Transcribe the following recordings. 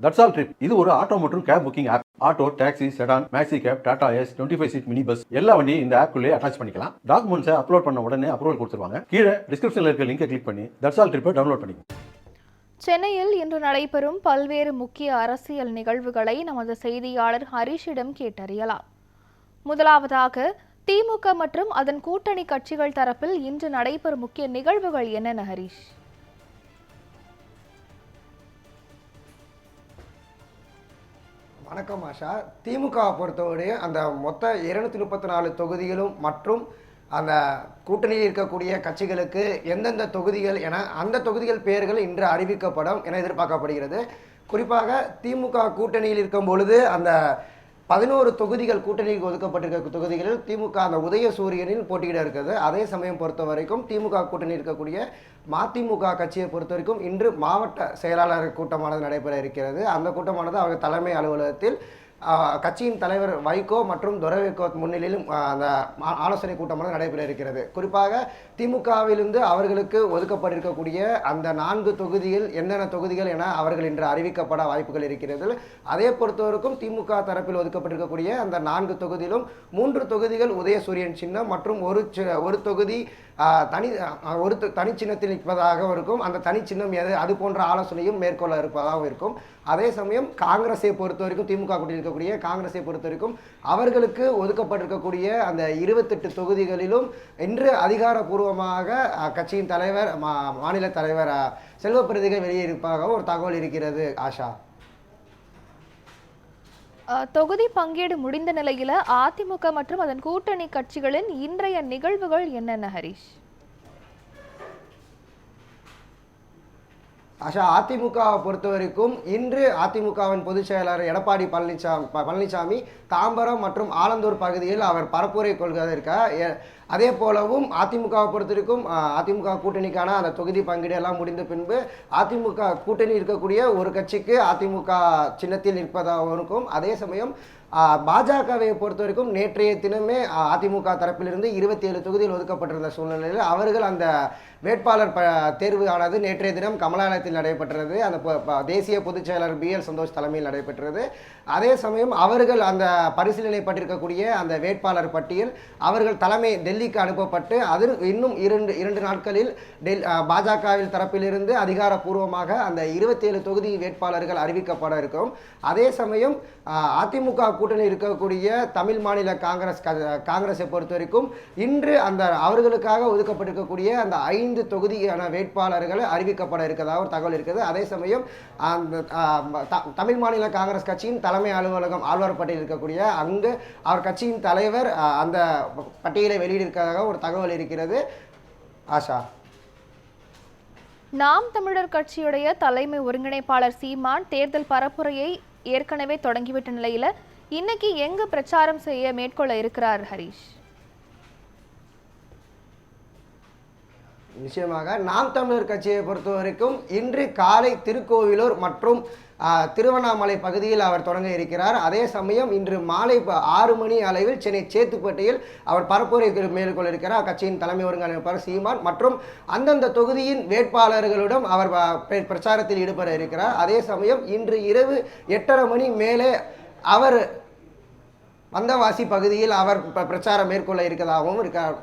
That's all trip இது ஒரு auto மற்றும் cab booking app. Auto, taxi, sedan, maxi cab, Tata ace, 25 seat mini bus எல்லா வண்டியும் இந்த ஆப்குள்ளே அட்டாச் பண்ணிக்கலாம். டாக்குமெண்ட்ஸை அப்லோட் பண்ண உடனே அப்ரூவல் கொடுத்துருவாங்க. கீழே டிஸ்கிரிப்ஷன்ல இருக்க லிங்கை கிளிக் பண்ணி தட்ஸ் ஆல் ட்ரிப்பை டவுன்லோட் பண்ணிக்கோங்க. சென்னையில் இன்று நடைபெறும் பல்வேறு முக்கிய அரசியல் நிகழ்வுகளை நமது செய்தியாளர் ஹரிஷிடம் கேட்டறியலாம். முதலாவதாக, திமுக மற்றும் அதன் கூட்டணி கட்சிகள் தரப்பில் இன்று நடைபெறும் முக்கிய நிகழ்வுகள் என்னென்ன ஹரிஷ்? வணக்கம் ஆஷா. திமுகவை பொறுத்தவரை அந்த மொத்த 234 தொகுதிகளும் மற்றும் அந்த கூட்டணியில் இருக்கக்கூடிய கட்சிகளுக்கு எந்தெந்த தொகுதிகள் என அந்த தொகுதிகள் பெயர்கள் இன்று அறிவிக்கப்படும் என எதிர்பார்க்கப்படுகிறது. குறிப்பாக திமுக கூட்டணியில் இருக்கும் பொழுது அந்த 11 தொகுதிகள் கூட்டணிக்கு ஒதுக்கப்பட்டிருக்க தொகுதிகளில் திமுக அந்த உதயசூரியனில் போட்டியிட இருக்கிறது. அதே சமயம் பொறுத்த வரைக்கும் திமுக கூட்டணியில் இருக்கக்கூடிய மதிமுக கட்சியை பொறுத்த வரைக்கும் இன்று மாவட்ட செயலாளர் கூட்டமானது நடைபெற இருக்கிறது. அந்த கூட்டமானது அவங்க தலைமை அலுவலகத்தில் கட்சியின் தலைவர் வைகோ மற்றும் துரைவைகோ முன்னிலையிலும் அந்த ஆலோசனை கூட்டமானது நடைபெற இருக்கிறது. குறிப்பாக திமுகவிலிருந்து அவர்களுக்கு ஒதுக்கப்பட்டிருக்கக்கூடிய அந்த 4 தொகுதிகள் என்னென்ன தொகுதிகள் என அவர்கள் இன்று அறிவிக்கப்பட வாய்ப்புகள் இருக்கிறது. அதே பொறுத்தவரைக்கும் திமுக தரப்பில் ஒதுக்கப்பட்டிருக்கக்கூடிய அந்த 4 தொகுதியிலும் 3 தொகுதிகள் உதயசூரியன் சின்னம் மற்றும் ஒரு தொகுதி தனி சின்னத்தில் நிற்பதாக இருக்கும். அந்த தனி சின்னம் எது அது போன்ற ஆலோசனையும் மேற்கொள்ள இருப்பதாகவும் இருக்கும். அதே சமயம் காங்கிரஸை பொறுத்த வரைக்கும் திமுக கூட்டணியில் இருக்கக்கூடிய காங்கிரஸை பொறுத்த வரைக்கும் அவர்களுக்கு ஒதுக்கப்பட்டிருக்கக்கூடிய அந்த 28 தொகுதிகளிலும் இன்று அதிகாரப்பூர்வமாக கட்சியின் தலைவர் மாநில தலைவர் செல்வப்பிரதிகை வெளியேறிப்பதாக ஒரு தகவல் இருக்கிறது. ஆஷா, தொகுதி பங்கீடு முடிந்த நிலையில அதிமுக மற்றும் அதன் கூட்டணி கட்சிகளின் இன்றைய நிகழ்வுகள் என்னென்ன ஹரிஷ்? ஆஷா, அதிமுகவை பொறுத்த வரைக்கும் இன்று அதிமுகவின் பொதுச் செயலாளர் எடப்பாடி பழனிசாமி தாம்பரம் மற்றும் ஆலந்தூர் பகுதியில் அவர் பரப்புரை கொள்வதற்காக, அதே போலவும் அதிமுகவை பொறுத்த வரைக்கும் அதிமுக கூட்டணிக்கான அந்த தொகுதி பங்கீடு எல்லாம் முடிந்த பின்பு அதிமுக கூட்டணி இருக்கக்கூடிய ஒரு கட்சிக்கு அதிமுக சின்னத்தில் நிற்பதாகவும் இருக்கும். அதே சமயம் பாஜகவை பொறுத்த வரைக்கும் நேற்றைய தினமே அதிமுக தரப்பிலிருந்து 27 தொகுதியில் ஒதுக்கப்பட்டிருந்த சூழ்நிலையில் அவர்கள் அந்த வேட்பாளர் தேர்வு ஆனது நேற்றைய தினம் கமலாலயத்தில் நடைபெற்றது. அந்த தேசிய பொதுச் செயலாளர் BL சந்தோஷ் தலைமையில் நடைபெற்றது. அதே சமயம் அவர்கள் அந்த பரிசீலனைப்பட்டிருக்கக்கூடிய அந்த வேட்பாளர் பட்டியல் அவர்கள் தலைமை டெல்லிக்கு அனுப்பப்பட்டு அதில் இன்னும் இரண்டு நாட்களில் பாஜகவில் தரப்பிலிருந்து அதிகாரப்பூர்வமாக அந்த 27 தொகுதி வேட்பாளர்கள் அறிவிக்கப்பட இருக்கும். அதே சமயம் அதிமுக கூட்டணி இருக்கக்கூடிய தமிழ் மாநில காங்கிரஸை பொறுத்த வரைக்கும் இன்று அந்த அவர்களுக்காக ஒதுக்கப்பட்டிருக்கக்கூடிய அந்த 5 தொகுதியான வேட்பாளர்கள் அறிவிக்கப்பட இருக்கிறதாக ஒரு தகவல் இருக்கிறது. அதே சமயம் அந்த தமிழ் மாநில காங்கிரஸ் கட்சியின் தலைமை அலுவலகம் ஆழ்வார்பேட்டையில் இருக்கக்கூடிய அங்கு அவர் கட்சியின் தலைவர் அந்த பட்டியலை வெளியிட்டிருக்கிறதாக ஒரு தகவல் இருக்கிறது. ஆஷா, நாம் தமிழர் கட்சியுடைய தலைமை ஒருங்கிணைப்பாளர் சீமான் தேர்தல் பரப்புரையை ஏற்கனவே தொடங்கிவிட்ட நிலையில இன்னைக்கு எங்க பிரச்சாரம் செய்ய மேற்கொள்ள இருக்கிறார் ஹரிஷ்? நிச்சயமாக நாம் தமிழர் கட்சியை பொறுத்த வரைக்கும் இன்று காலை திருக்கோவிலூர் மற்றும் திருவண்ணாமலை பகுதியில் அவர் தொடங்க இருக்கிறார். அதே சமயம் இன்று மாலை 6 மணி அளவில் சென்னை சேத்துப்பேட்டையில் அவர் பரப்புரை மேற்கொள்ள இருக்கிறார். கட்சியின் தலைமை ஒருங்கிணைப்பாளர் சீமான் மற்றும் அந்தந்த தொகுதியின் வேட்பாளர்களுடன் அவர் பிரச்சாரத்தில் ஈடுபட இருக்கிறார். அதே சமயம் இன்று இரவு 8:30 மணி மேலே அவர் வந்தவாசி பகுதியில் அவர் பிரச்சாரம் மேற்கொள்ள இருக்கிறதாகவும் இருக்கார்.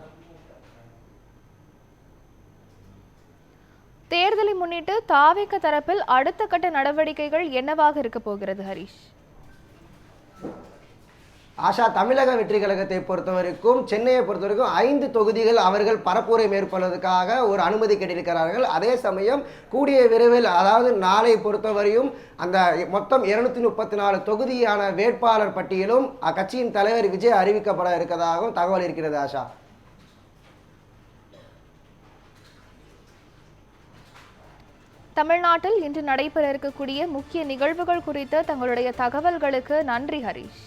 தேர்தலை முன்னிட்டு தாவேக தரப்பில் அடுத்த கட்ட நடவடிக்கைகள் என்னவாக இருக்க போகிறது ஹரிஷ்? ஆஷா, தமிழக வெற்றி கழகத்தை பொறுத்தவரைக்கும் சென்னையை பொறுத்தவரைக்கும் 5 தொகுதிகள் அவர்கள் பரப்புரை மேற்கொள்வதற்காக ஒரு அனுமதி கேட்டிருக்கிறார்கள். அதே சமயம் கூடிய விரைவில், அதாவது நாளை பொறுத்தவரையும் அந்த மொத்தம் 234 தொகுதியான வேட்பாளர் பட்டியலும் அக்கட்சியின் தலைவர் விஜய் அறிவிக்கப்பட இருக்கிறதாகவும் தகவல் இருக்கிறது. ஆஷா, தமிழ்நாட்டில் இன்று நடைபெற இருக்கக்கூடிய முக்கிய நிகழ்வுகள் குறித்த தங்களுடைய தகவல்களுக்கு நன்றி ஹரிஷ்.